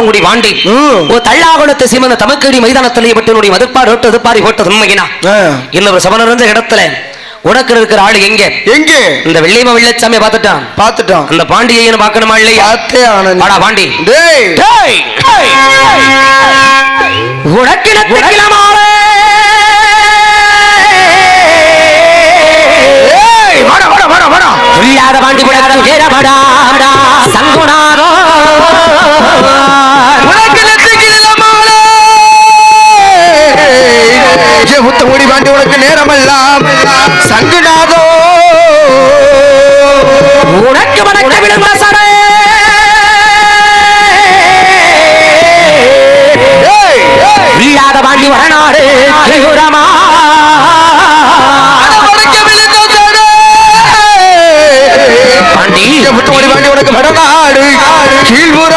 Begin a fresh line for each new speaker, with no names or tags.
வாண்டி ஓ தள்ளாகுளத்து சீமந்த தமக்கடி மைதானத்திலே பட்டு மதுப்பாடு ஓட்டு எதுப்பாரி போட்டது உண்மையினா இன்னொரு சமணர் இருந்த இடத்துல உனக்கு இருக்கிற ஆளு எங்க
எங்க
இந்த வெள்ளையம்மா வெள்ளச்சாமியை பார்த்துட்டான் அந்த பாண்டியன்னு பார்க்கணுமா இல்லையா
பார்த்தே ஆனந்த்
வாடா பாண்டி உனக்கு இல்லாத பாண்டி போடாத சங்குனாரோ
முத்தமுடி பாண்டி உனக்கு நேரமெல்லாம் சங்குனாதோ
உனக்கு வணக்க விளம்பரே இல்லாத பாண்டி வரநாடு
பாண்டி முத்தமுடி பாண்டி உனக்கு வடநாடு கீழ்புற